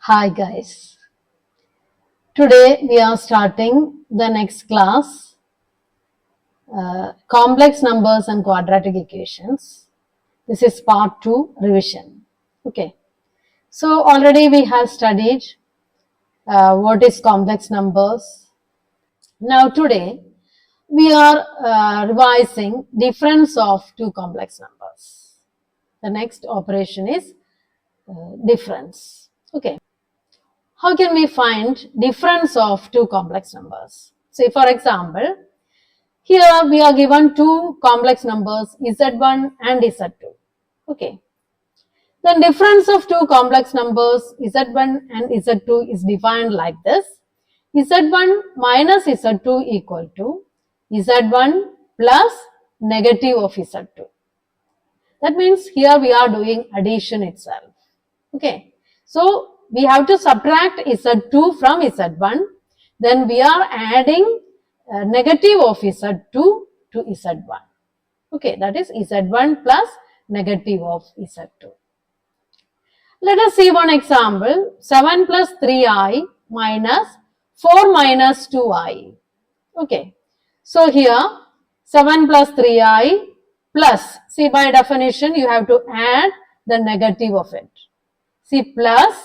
Hi guys, today we are starting the next class, complex numbers and quadratic equations. This is part 2 revision. Okay, so already we have studied what is complex numbers. Now today we are revising difference of two complex numbers. The next operation is difference. Okay. How can we find difference of two complex numbers? Say for example, here we are given two complex numbers z1 and z2. Okay. The difference of two complex numbers z1 and z2 is defined like this. z1 minus z2 equal to z1 plus negative of z2. That means here we are doing addition itself. Okay. So we have to subtract z2 from z1. Then we are adding negative of z2 to z1. Okay. That is z1 plus negative of z2. Let us see one example. 7 plus 3i minus 4 minus 2i. Okay. So here 7 plus 3i plus, see by definition you have to add the negative of it. See plus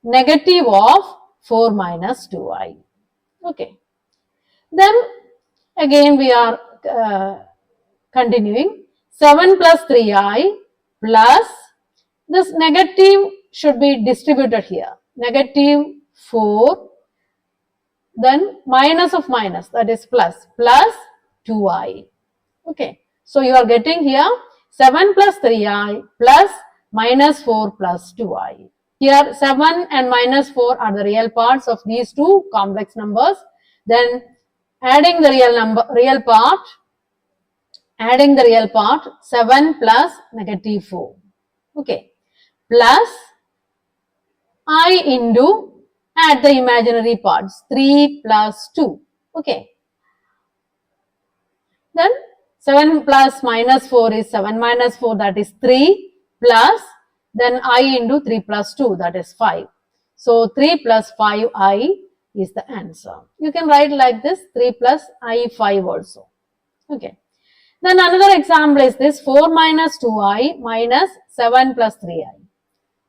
negative of 4 minus 2i. Okay. Then again we are continuing. 7 plus 3i plus this negative should be distributed here. Negative 4, then minus of minus, that is plus 2i. Okay. So you are getting here 7 plus 3i plus minus 4 plus 2i. Here 7 and minus 4 are the real parts of these two complex numbers. Then adding the real part 7 plus negative 4. Okay. Plus I into, add the imaginary parts 3 plus 2. Okay. Then 7 plus minus 4 is 7 minus 4, that is 3, plus then I into 3 plus 2, that is 5. So 3 plus 5i is the answer. You can write like this, 3 plus I 5 also. Okay. Then another example is this, 4 minus 2i minus 7 plus 3i.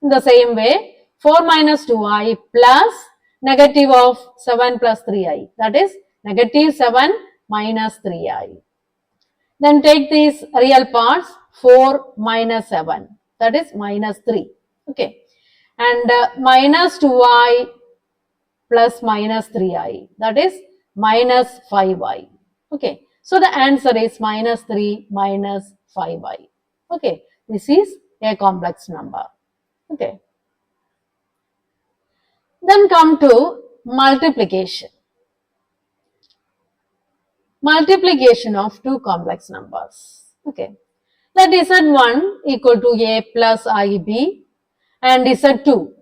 In the same way, 4 minus 2i plus negative of 7 plus 3i, that is negative 7 minus 3i. Then take these real parts, 4 minus 7, that is minus 3. Okay. And minus 2i plus minus 3i, that is minus 5i. Okay. So the answer is minus 3 minus 5i. Okay. This is a complex number. Okay. Then come to multiplication. Multiplication of two complex numbers. Okay. Let z1 equal to a plus ib and z2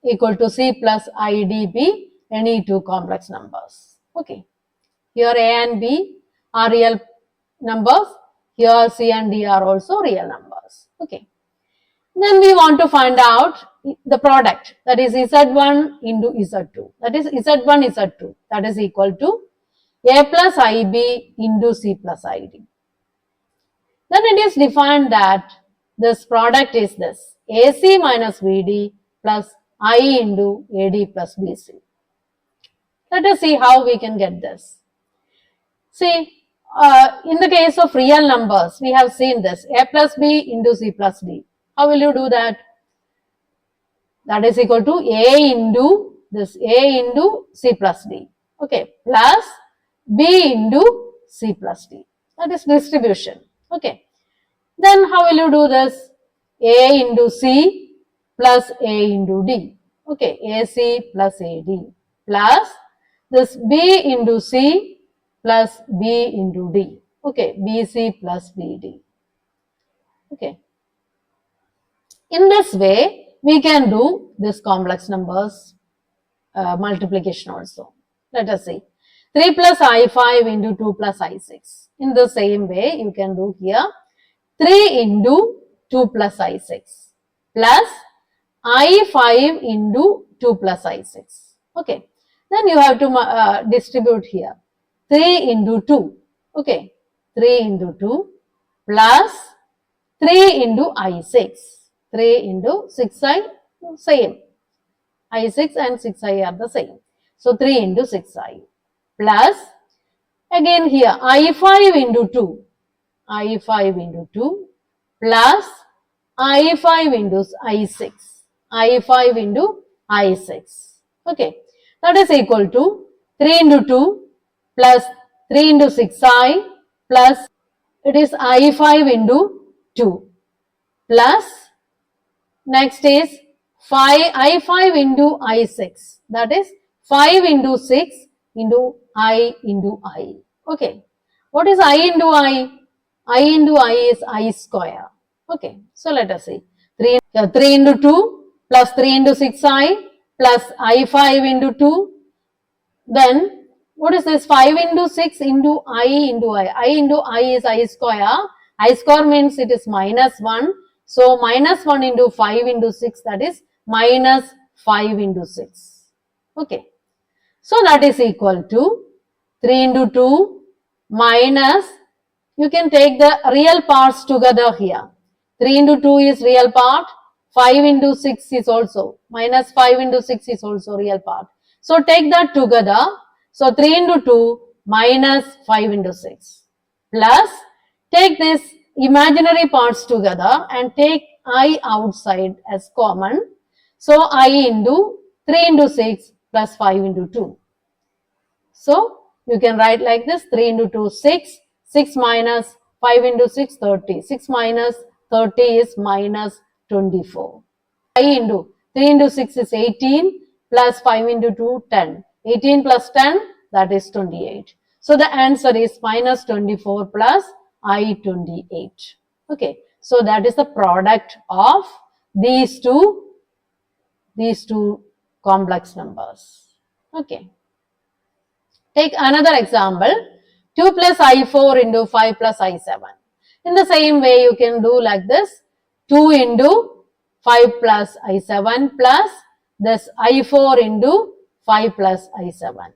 equal to c plus id be any two complex numbers. Okay. Here a and b are real numbers. Here c and d are also real numbers. Okay. Then we want to find out the product, that is z1 into z2. That is z1 z2, that is equal to a plus ib into c plus id. Then it is defined that this product is this, AC minus VD plus I into AD plus BC. Let us see how we can get this. See, in the case of real numbers, we have seen this, A plus B into C plus D. How will you do that? That is equal to A into this, A into C plus D. Okay, plus B into C plus D. That is distribution. Okay. Then how will you do this? A into C plus A into D. Okay, AC plus AD plus this B into C plus B into D. Okay, BC plus BD. Okay. In this way, we can do this complex numbers multiplication also. Let us see. 3 plus I5 into 2 plus I6. In the same way, you can do here 3 into 2 plus I6 plus I5 into 2 plus I6. Okay. Then you have to distribute here. 3 into 2. Okay. 3 into 2 plus 3 into I6. 3 into 6I, same. I6 and 6I are the same. So 3 into 6I plus, again here, I5 into 2. I5 into 2 plus I5 into I6. I5 into I6. Okay. That is equal to 3 into 2 plus 3 into 6I plus it is I5 into 2 plus next is I5 into I6. That is 5 into 6 into I into I. Okay. What is I into I? I into I is I square. Okay. So let us see. 3 into 2 plus 3 into 6I plus I5 into 2. Then what is this? 5 into 6 into I into I. I into I is I square. I square means it is minus 1. So minus 1 into 5 into 6, that is minus 5 into 6. Okay. So that is equal to 3 into 2 minus, you can take the real parts together here. 3 into 2 is real part. 5 into 6 is also, minus 5 into 6 is also real part. So take that together. So 3 into 2 minus 5 into 6 plus take this imaginary parts together and take I outside as common. So I into 3 into 6 plus 5 into 2. So you can write like this: 3 into 2 6, 6 minus 5 into 6 30. 6 minus 30 is minus 24. I into 3 into 6 is 18 plus 5 into 2 10. 18 plus 10, that is 28. So the answer is minus 24 plus I 28. Okay. So that is the product of these two complex numbers. Okay. Take another example, 2 plus I4 into 5 plus I7. In the same way, you can do like this, 2 into 5 plus I7 plus this I4 into 5 plus I7.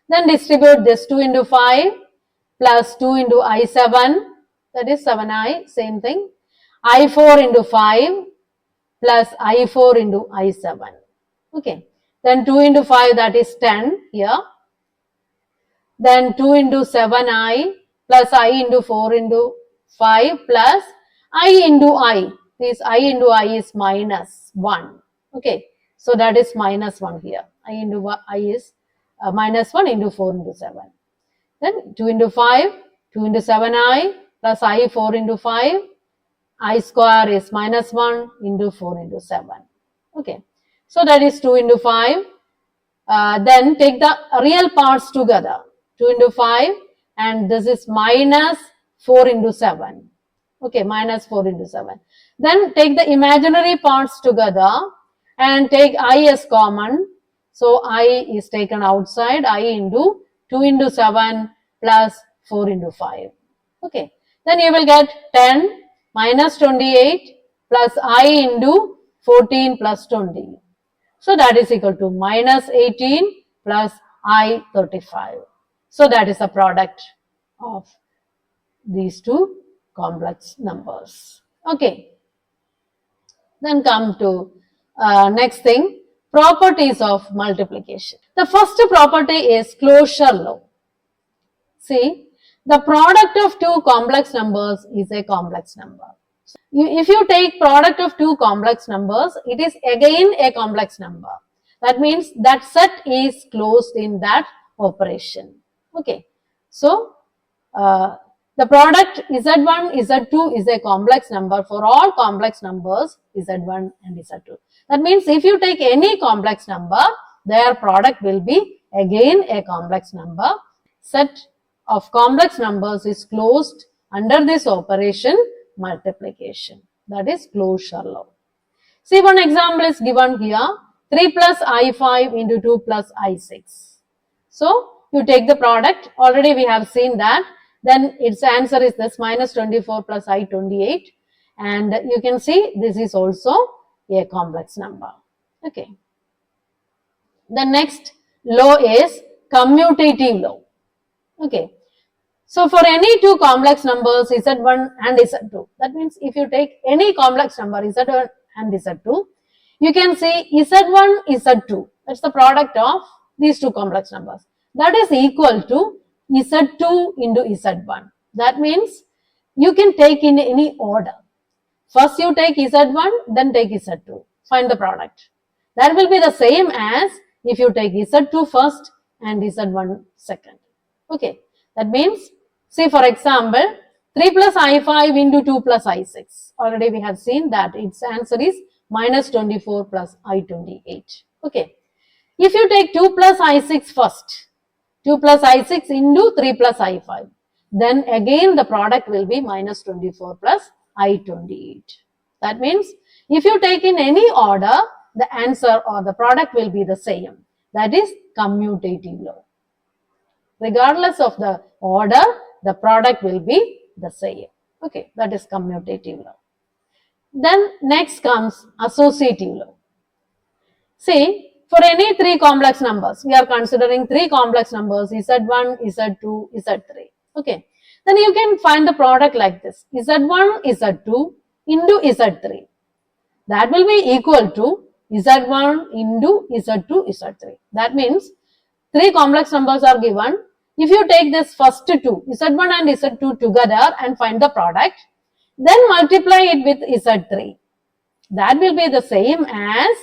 Then distribute this 2 into 5 plus 2 into I7, that is 7I, same thing. I4 into 5 plus I4 into I7. Okay. Then 2 into 5, that is 10 here. Then 2 into 7I plus I into 4 into 5 plus I into I. This I into I is minus 1. Okay. So that is minus 1 here. I into I is minus 1 into 4 into 7. Then 2 into 5, 2 into 7I plus I 4 into 5. I square is minus 1 into 4 into 7. Okay. So that is 2 into 5. Then take the real parts together. 2 into 5 and this is minus 4 into 7. Okay, minus 4 into 7. Then take the imaginary parts together and take I as common. So I is taken outside. I into 2 into 7 plus 4 into 5. Okay, then you will get 10 minus 28 plus I into 14 plus 20. So that is equal to minus 18 plus I 35. So that is the product of these two complex numbers. Okay. Then come to next thing, properties of multiplication. The first property is closure law. See, the product of two complex numbers is a complex number. If you take product of two complex numbers, it is again a complex number. That means that set is closed in that operation. Okay. So, the product Z1, Z2 is a complex number for all complex numbers Z1 and Z2. That means if you take any complex number, their product will be again a complex number. Set of complex numbers is closed under this operation multiplication. That is closure law. See, one example is given here, 3 plus I5 into 2 plus I6. So, you take the product, already we have seen that, then its answer is this, minus 24 plus I28, and you can see this is also a complex number. Okay. The next law is commutative law. Okay. So for any two complex numbers Z1 and Z2, that means if you take any complex number Z1 and Z2, you can say Z1, Z2, that's the product of these two complex numbers. That is equal to Z2 into Z1. That means you can take in any order. First you take Z1, then take Z2. Find the product. That will be the same as if you take Z2 first and Z1 second. Okay. That means, see for example, 3 plus I5 into 2 plus I6. Already we have seen that its answer is minus 24 plus I28. Okay. If you take 2 plus I6 first, 2 plus I6 into 3 plus I5, then again the product will be minus 24 plus I28. That means if you take in any order, the answer or the product will be the same. That is commutative law. Regardless of the order, the product will be the same. Okay, that is commutative law. Then next comes associative law. See, for any three complex numbers, we are considering three complex numbers Z1, Z2, Z3. Okay, then you can find the product like this, Z1, Z2 into Z3. That will be equal to Z1 into Z2, Z3. That means three complex numbers are given. If you take this first two, Z1 and Z2 together and find the product, then multiply it with Z3. That will be the same as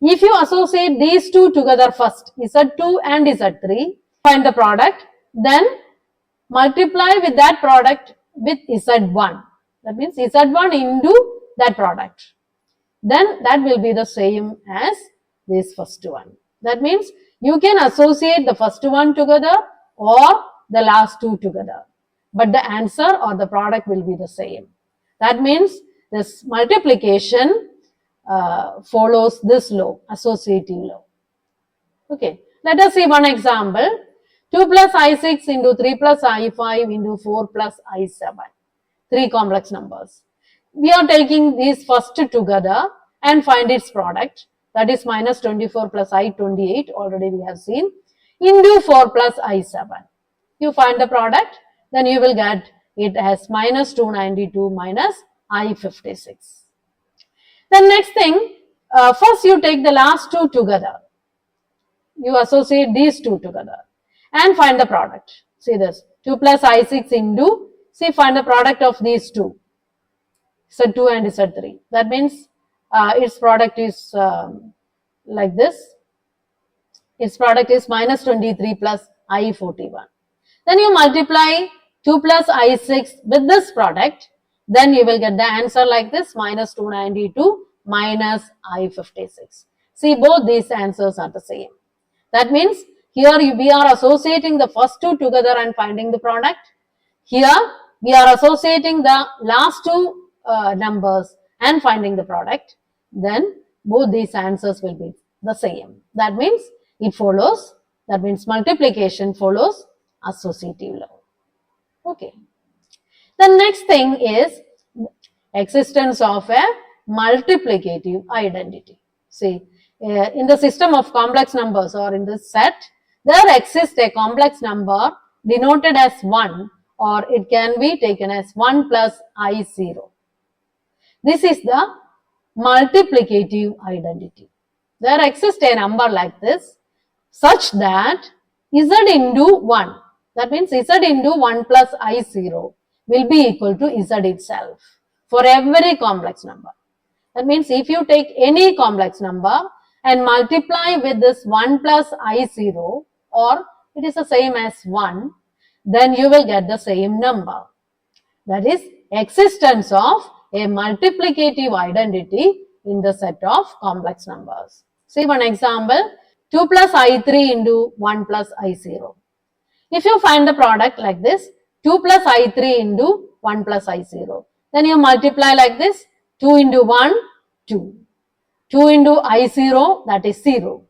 if you associate these two together first, Z2 and Z3, find the product, then multiply with that product with Z1. That means Z1 into that product. Then that will be the same as this first one. That means you can associate the first one together or the last two together, but the answer or the product will be the same. That means this multiplication follows this law, associative law. Okay, let us see one example. 2 plus I6 into 3 plus I5 into 4 plus I7. Three complex numbers. We are taking these first together and find its product. That is minus 24 plus I28, already we have seen, into 4 plus I7. You find the product, then you will get it as minus 292 minus I56. Then next thing, first you take the last two together. You associate these two together and find the product. See this, 2 plus I6 into, see find the product of these two, Z2 and Z3. That means its product is like this. Its product is minus 23 plus I41. Then you multiply 2 plus I6 with this product, then you will get the answer like this, minus 292 minus I56. See, both these answers are the same. That means here we are associating the first two together and finding the product. Here we are associating the last two numbers and finding the product. Then both these answers will be the same. That means it follows, that means multiplication follows associative law. Okay. The next thing is existence of a multiplicative identity. See, in the system of complex numbers or in this set, there exists a complex number denoted as 1, or it can be taken as 1 plus I0. This is the multiplicative identity. There exists a number like this such that Z into 1, that means Z into 1 plus I0 will be equal to Z itself for every complex number. That means if you take any complex number and multiply with this 1 plus I0, or it is the same as 1, then you will get the same number. That is existence of a multiplicative identity in the set of complex numbers. See one example, 2 plus I3 into 1 plus I0. If you find the product like this, 2 plus I3 into 1 plus I0, then you multiply like this, 2 into 1, 2. 2 into I0, that is 0.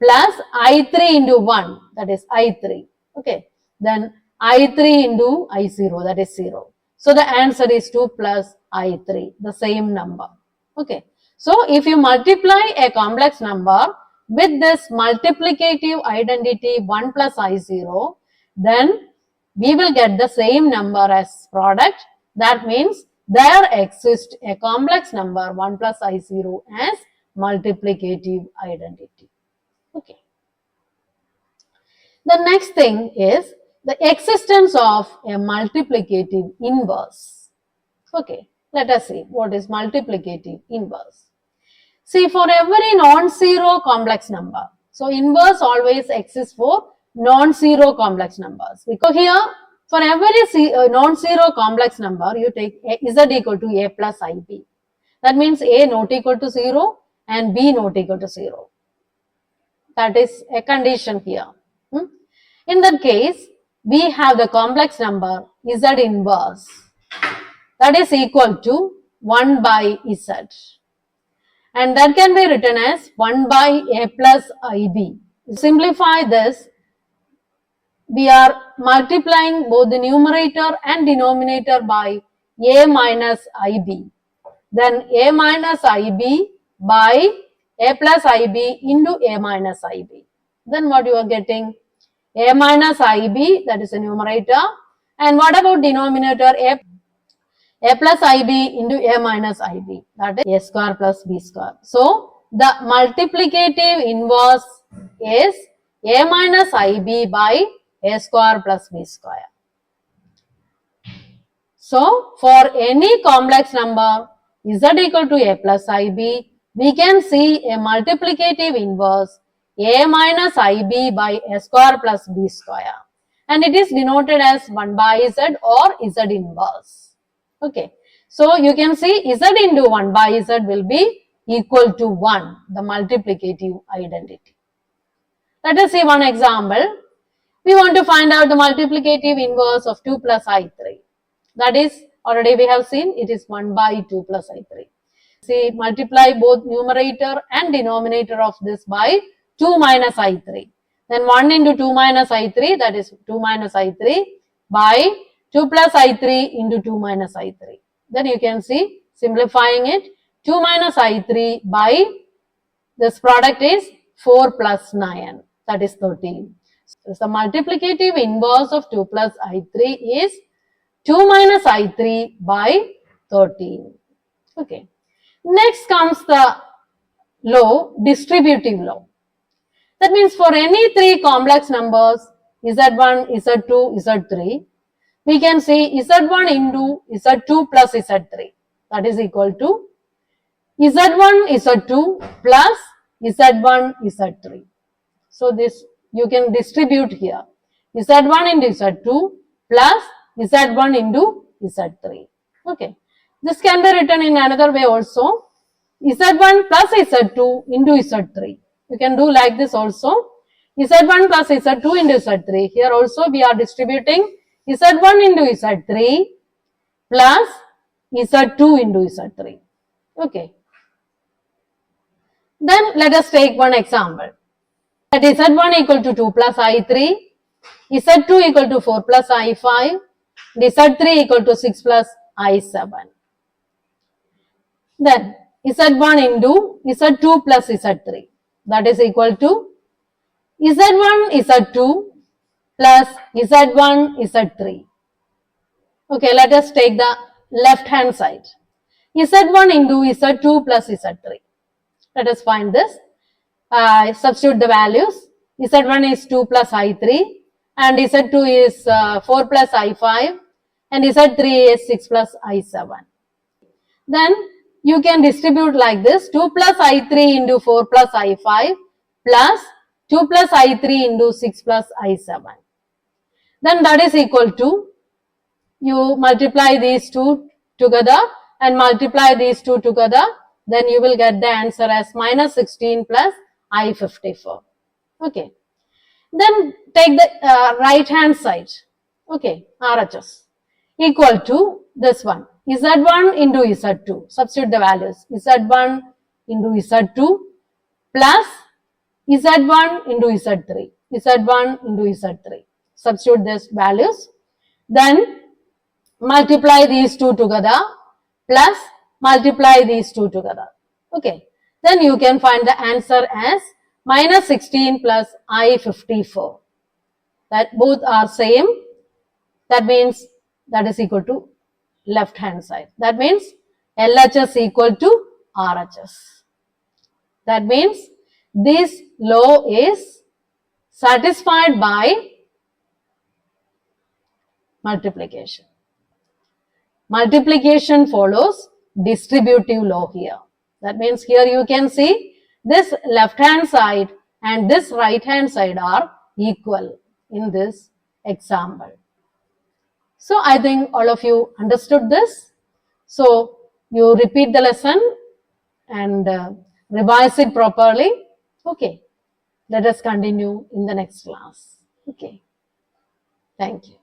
Plus I3 into 1, that is I3. Okay. Then I3 into I0, that is 0. So the answer is 2 plus I3, the same number. Okay. So if you multiply a complex number with this multiplicative identity 1 plus I0, then we will get the same number as product. That means there exists a complex number 1 plus I0 as multiplicative identity. Okay. The next thing is the existence of a multiplicative inverse. Okay, let us see what is multiplicative inverse. See, for every non-zero complex number, so inverse always exists for non-zero complex numbers. Because here, for every non-zero complex number, you take z equal to a plus ib. That means a not equal to 0 and b not equal to 0. That is a condition here. In that case, we have the complex number z inverse, that is equal to 1 by z. And that can be written as 1 by a plus ib. To simplify this, we are multiplying both the numerator and denominator by a minus ib. Then a minus ib by a plus ib into a minus ib. Then what you are getting? A minus ib, that is a numerator. And what about denominator? A plus ib into a minus ib, that is a square plus b square. So the multiplicative inverse is a minus ib by a square plus b square. So for any complex number z equal to a plus ib, we can see a multiplicative inverse a minus ib by a square plus b square, and it is denoted as 1 by z or z inverse. Okay, so you can see z into 1 by z will be equal to 1, the multiplicative identity. Let us see one example. We want to find out the multiplicative inverse of 2 plus I3. That is, already we have seen, it is 1 by 2 plus I3. See, multiply both numerator and denominator of this by 2 minus I3. Then 1 into 2 minus I3, that is 2 minus I3 by 2 plus I3 into 2 minus I3. Then you can see, simplifying it, 2 minus I3 by this product is 4 plus 9, that is 13. So the multiplicative inverse of 2 plus I3 is 2 minus I3 by 13. Okay. Next comes the law, distributive law. That means for any three complex numbers, z1, z2, z3, we can say z1 into z2 plus z3. That is equal to z1, z2 plus z1, z3. So this you can distribute here. z1 into z2 plus z1 into z3. Okay. This can be written in another way also. z1 plus z2 into z3. You can do like this also. z1 plus z2 into z3. Here also we are distributing z1 into z3 plus z2 into z3. Okay. Then let us take one example. That z1 equal to 2 plus I3, z2 equal to 4 plus I5, z3 equal to 6 plus I7. Then z1 into z2 plus z3, that is equal to z1 z2 plus z1 z3. Okay, let us take the left hand side. z1 into z2 plus z3. Let us find this. Substitute the values. z1 is 2 plus I3 and z2 is 4 plus I5 and z3 is 6 plus I7. Then you can distribute like this: 2 plus I3 into 4 plus I5 plus 2 plus I3 into 6 plus I7. Then that is equal to, you multiply these two together and multiply these two together, then you will get the answer as minus 16 plus I54. Okay. Then take the right hand side. Okay, RHS equal to this one, z1 into z2. Substitute the values. z1 into z2 plus z1 into z3. z1 into z3. Substitute these values. Then multiply these two together plus multiply these two together. Okay. Then you can find the answer as minus 16 plus I54. That both are same. That means that is equal to left hand side. That means LHS equal to RHS. That means this law is satisfied by multiplication. Multiplication follows distributive law here. That means here you can see this left hand side and this right hand side are equal in this example. So I think all of you understood this. So you repeat the lesson and revise it properly. Okay. Let us continue in the next class. Okay. Thank you.